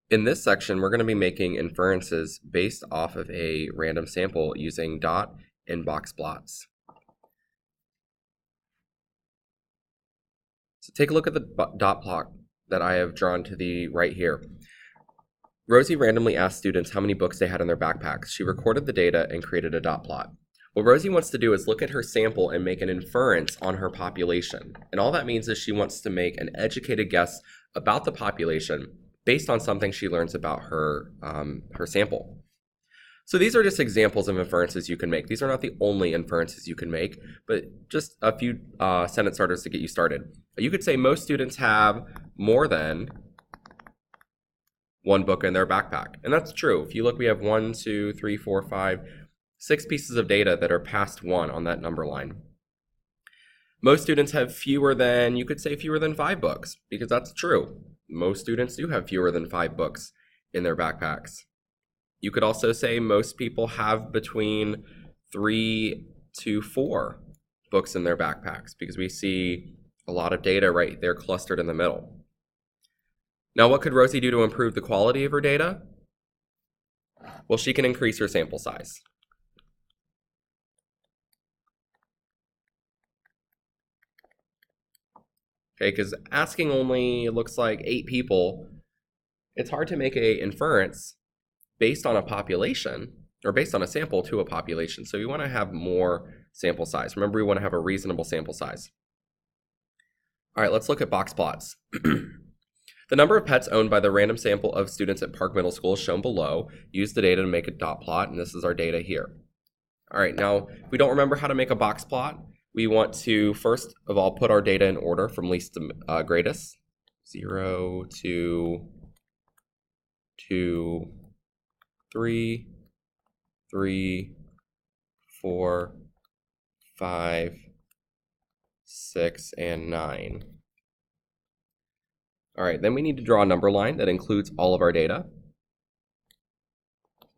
In this section, we're going to be making inferences based off of a random sample using dot and box plots. So take a look at the dot plot that I have drawn to the right here. Rosie randomly asked students how many books they had in their backpacks. She recorded the data and created a dot plot. What Rosie wants to do is look at her sample and make an inference on her population. And all that means is she wants to make an educated guess about the population based on something she learns about her sample. So these are just examples of inferences you can make. These are not the only inferences you can make, but just a few sentence starters to get you started. You could say most students have more than one book in their backpack. And that's true. If you look, we have 1, 2, 3, 4, 5, 6 pieces of data that are past 1 on that number line. Most students have fewer than, you could say fewer than 5 books, because that's true. Most students do have fewer than 5 books in their backpacks. You could also say most people have between 3 to 4 books in their backpacks, because we see a lot of data right there clustered in the middle. Now, what could Rosie do to improve the quality of her data? Well, she can increase her sample size. Okay, because asking only, it looks like 8 people, it's hard to make an inference based on a population, or based on a sample to a population. So we want to have more sample size. Remember, we want to have a reasonable sample size. All right, let's look at box plots. The number of pets owned by the random sample of students at Park Middle School is shown below. Use the data to make a dot plot, and this is our data here. All right, now, if we don't remember how to make a box plot, we want to, first of all, put our data in order from least to greatest. 0 to 2, 3, 3, 4, 5, 6, and 9. All right, then we need to draw a number line that includes all of our data.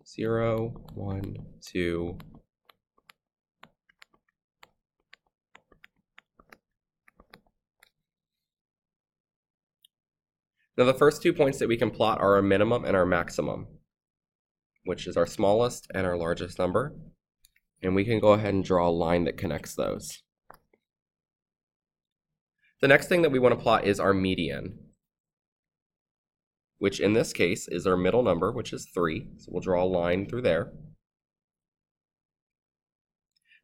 0, 1, 2, now the first 2 points that we can plot are our minimum and our maximum, which is our smallest and our largest number. And we can go ahead and draw a line that connects those. The next thing that we want to plot is our median, which in this case is our middle number, which is 3. So we'll draw a line through there.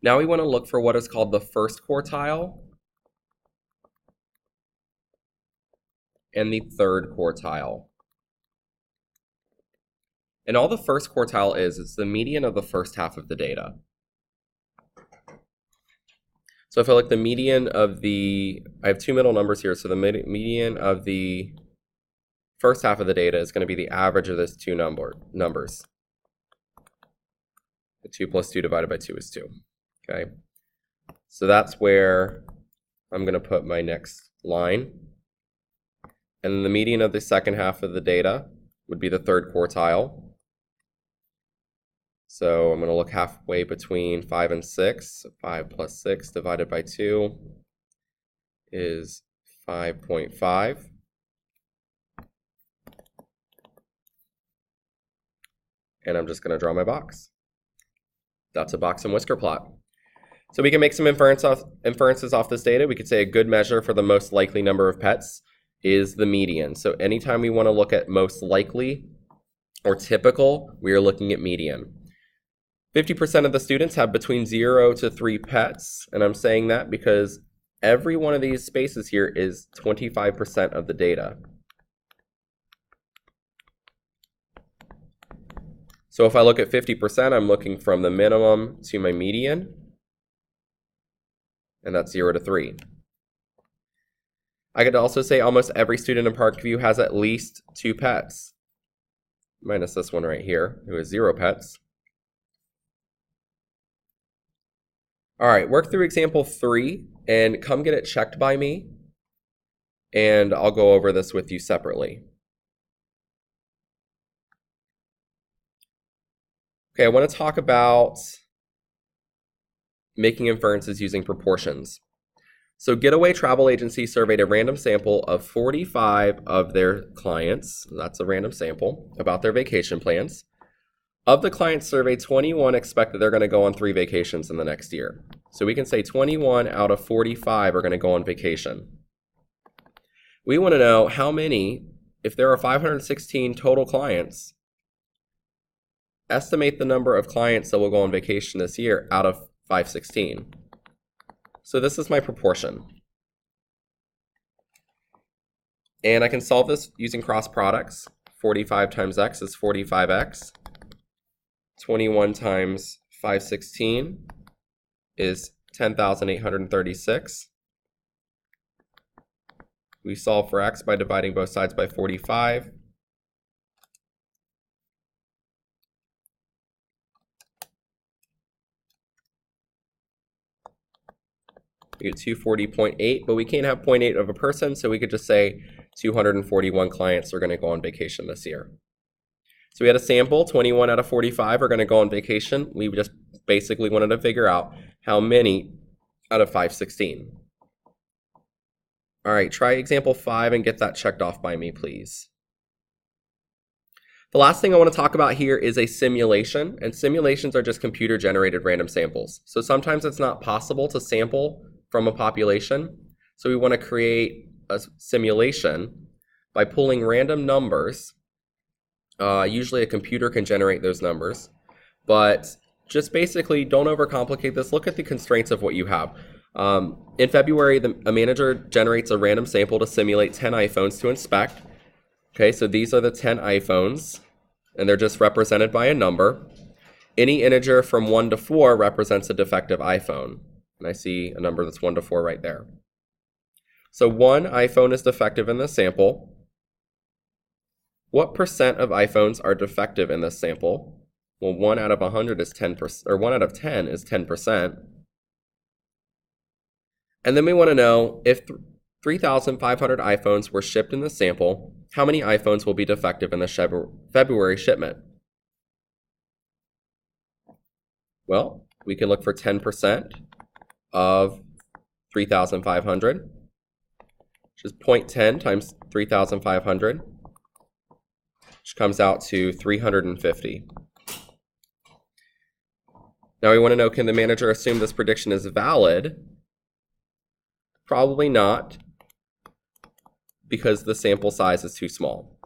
Now we want to look for what is called the first quartile and the third quartile. And all the first quartile is the median of the first half of the data. So if I look the median of the, I have 2 middle numbers here, so the median of the first half of the data is going to be the average of those 2 numbers. The 2 plus 2 divided by 2 is 2. Okay, so that's where I'm going to put my next line. And then the median of the second half of the data would be the third quartile. So I'm going to look halfway between 5 and 6. So 5 plus 6 divided by 2 is 5.5. And I'm just going to draw my box. That's a box and whisker plot. So we can make some inferences off this data. We could say a good measure for the most likely number of pets is the median. So anytime we want to look at most likely or typical, we are looking at median. 50% of the students have between 0 to 3 pets, and I'm saying that because every one of these spaces here is 25% of the data. So if I look at 50%, I'm looking from the minimum to my median, and that's 0 to 3. I could also say almost every student in Parkview has at least 2 pets, minus this one right here, who has 0 pets. All right, work through example 3 and come get it checked by me, and I'll go over this with you separately. Okay, I want to talk about making inferences using proportions. So Getaway Travel Agency surveyed a random sample of 45 of their clients, that's a random sample, about their vacation plans. Of the clients surveyed, 21 expect that they're going to go on 3 vacations in the next year. So we can say 21 out of 45 are going to go on vacation. We want to know how many, if there are 516 total clients, estimate the number of clients that will go on vacation this year out of 516. So this is my proportion. And I can solve this using cross products. 45 times x is 45x. 21 times 516 is 10,836. We solve for x by dividing both sides by 45. We get 240.8, but we can't have 0.8 of a person, so we could just say 241 clients are going to go on vacation this year. So we had a sample, 21 out of 45 are going to go on vacation. We just basically wanted to figure out how many out of 516. All right, try example 5 and get that checked off by me, please. The last thing I want to talk about here is a simulation, and simulations are just computer-generated random samples. So sometimes it's not possible to sample from a population, so we want to create a simulation by pulling random numbers. Usually a computer can generate those numbers, but just basically don't overcomplicate this. Look at the constraints of what you have. In February, a manager generates a random sample to simulate 10 iPhones to inspect. Okay, so these are the 10 iPhones, and they're just represented by a number. Any integer from 1 to 4 represents a defective iPhone. And I see a number that's 1 to 4 right there. So 1 iPhone is defective in this sample. What percent of iPhones are defective in this sample? Well, 1 out of 100 is 10%, or 1 out of 10 is 10%. And then we want to know if 3,500 iPhones were shipped in the sample, how many iPhones will be defective in the February shipment? Well, we can look for 10% of 3,500, which is 0.10 times 3,500, which comes out to 350. Now we want to know, can the manager assume this prediction is valid? Probably not, because the sample size is too small.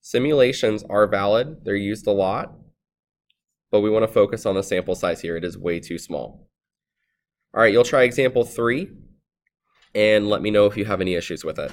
Simulations are valid, they're used a lot, but we want to focus on the sample size here. It is way too small. All right, you'll try example 3 and let me know if you have any issues with it.